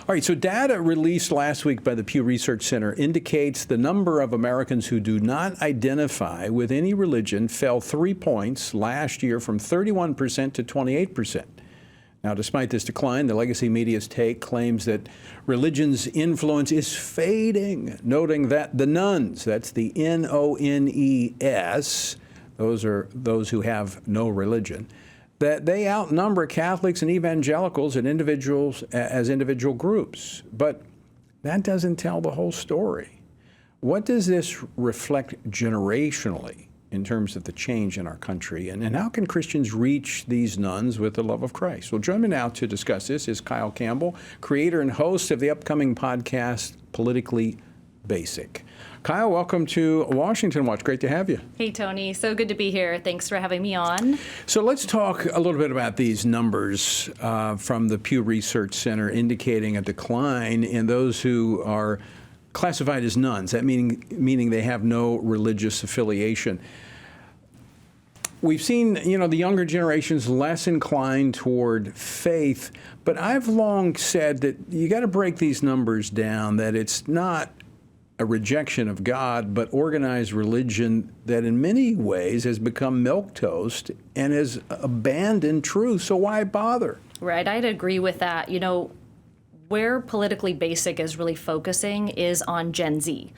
All right, so data released last week by the Pew Research Center indicates the number of Americans who do not identify with any religion fell 3 points last year from 31% to 28%. Now, despite this decline, the legacy media's take claims that religion's influence is fading, noting that the nones, that's the N-O-N-E-S, those are those who have no religion, that they outnumber Catholics and evangelicals and as individual groups. But that doesn't tell the whole story. What does this reflect generationally in terms of the change in our country? And how can Christians reach these nones with the love of Christ? Well, join me now to discuss this is Kyle Campbell, creator and host of the upcoming podcast, Politically Basic. Kyle, welcome to Washington Watch. Great to have you. Hey, Tony. So good to be here. Thanks for having me on. So let's talk a little bit about these numbers from the Pew Research Center indicating a decline in those who are classified as nones, that meaning they have no religious affiliation. We've seen, the younger generations less inclined toward faith, but I've long said that you got to break these numbers down, that it's not a rejection of God, but organized religion that in many ways has become milquetoast and has abandoned truth. So why bother? Right. I'd agree with that. Where Politically Basic is really focusing is on Gen Z.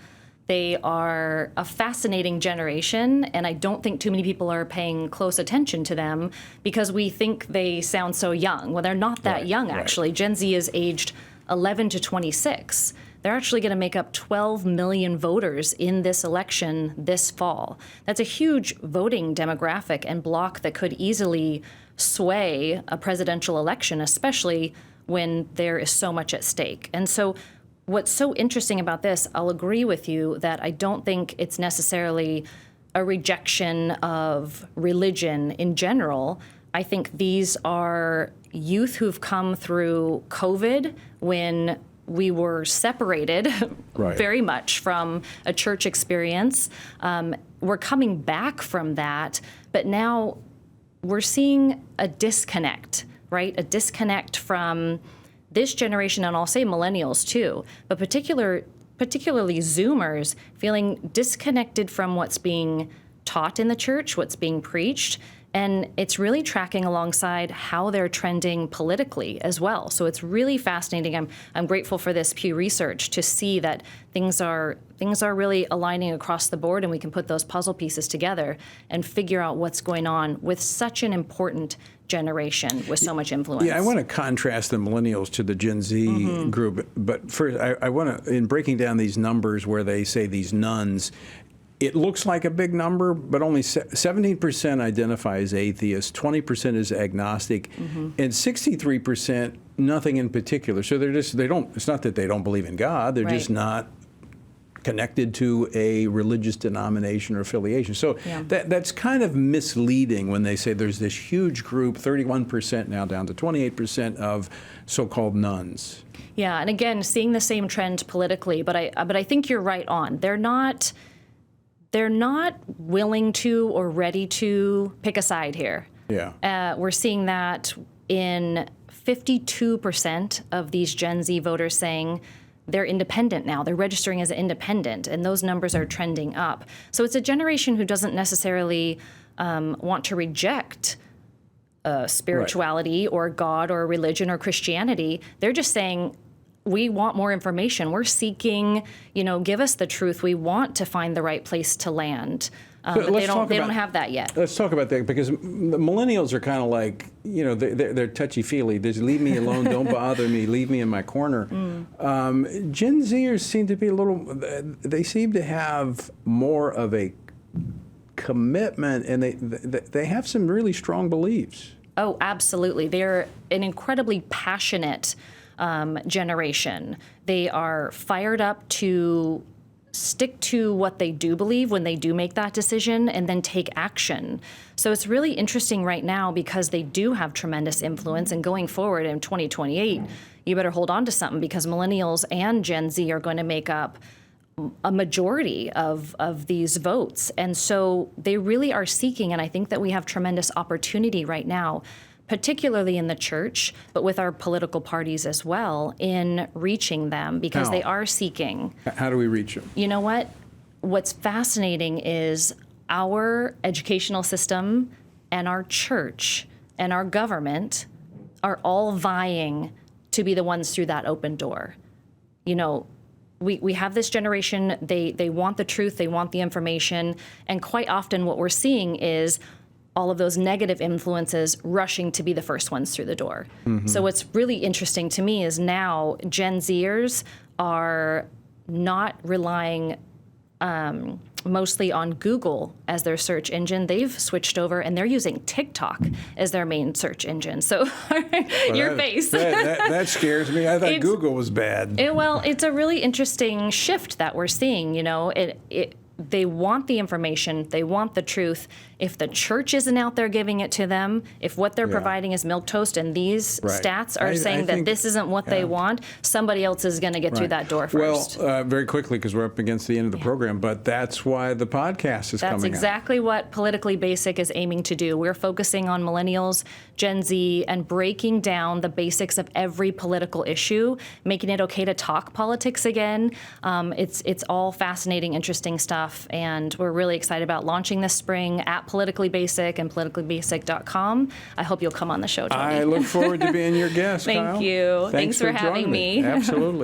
They are a fascinating generation, and I don't think too many people are paying close attention to them because we think they sound so young. Well, they're not that young, actually. Right. Gen Z is aged 11 to 26. They're actually going to make up 12 million voters in this election this fall. That's a huge voting demographic and bloc that could easily sway a presidential election, especially when there is so much at stake. And so what's so interesting about this, I'll agree with you that I don't think it's necessarily a rejection of religion in general. I think these are youth who've come through COVID when we were separated very much from a church experience. We're coming back from that, but now we're seeing a disconnect, right? A disconnect from this generation, and I'll say millennials too, but particularly Zoomers feeling disconnected from what's being taught in the church, what's being preached. And it's really tracking alongside how they're trending politically as well. So it's really fascinating. I'm grateful for this Pew Research to see that things are really aligning across the board, and we can put those puzzle pieces together and figure out what's going on with such an important generation with so much influence. Yeah, I want to contrast the millennials to the Gen Z group, but first I want to, in breaking down these numbers where they say these nones, it looks like a big number, but only 17% identify as atheist, 20% is agnostic, and 63% nothing in particular. So it's not that they don't believe in God, they're just not connected to a religious denomination or affiliation. So that's kind of misleading when they say there's this huge group, 31% now down to 28% of so-called nones. Yeah, and again, seeing the same trend politically, but I think you're right on. They're not willing to or ready to pick a side here. Yeah. We're seeing that in 52% of these Gen Z voters saying they're independent now. They're registering as independent, and those numbers are trending up. So it's a generation who doesn't necessarily want to reject spirituality or God or religion or Christianity. They're just saying, we want more information. We're seeking, give us the truth. We want to find the right place to land. But they don't have that yet. Let's talk about that, because the millennials are kind of like, they're touchy-feely. Just leave me alone, don't bother me, leave me in my corner. Gen Zers seem to be they seem to have more of a commitment, and they have some really strong beliefs. Oh, absolutely. They're an incredibly passionate generation. They are fired up to stick to what they do believe when they do make that decision and then take action. So it's really interesting right now because they do have tremendous influence, and going forward in 2028, you better hold on to something, because millennials and Gen Z are going to make up a majority of these votes. And so they really are seeking, and I think that we have tremendous opportunity right now. particularly in the church, but with our political parties as well, in reaching them because How? they are seeking. How do we reach them? You know what? What's fascinating is our educational system and our church and our government are all vying to be the ones through that open door. You know, we have this generation, they want the truth, they want the information, and quite often what we're seeing is all of those negative influences rushing to be the first ones through the door. So what's really interesting to me is now Gen Zers are not relying mostly on Google as their search engine. They've switched over and they're using TikTok as their main search engine. So your face. That scares me. I thought Google was bad. Well, it's a really interesting shift that we're seeing. You know, they want the information, they want the truth. If the church isn't out there giving it to them, if what they're providing is milquetoast and these stats are saying that this isn't what they want, somebody else is going to get through that door first. Well, very quickly, because we're up against the end of the program, but that's why the podcast is coming That's exactly what Politically Basic is aiming to do. We're focusing on millennials, Gen Z, and breaking down the basics of every political issue, making it okay to talk politics again. It's all fascinating, interesting stuff, and we're really excited about launching this spring at Politically Basic and politicallybasic.com. I hope you'll come on the show, Tony. I look forward to being your guest, Thank Kyle. you. Thanks for having joining me. Absolutely.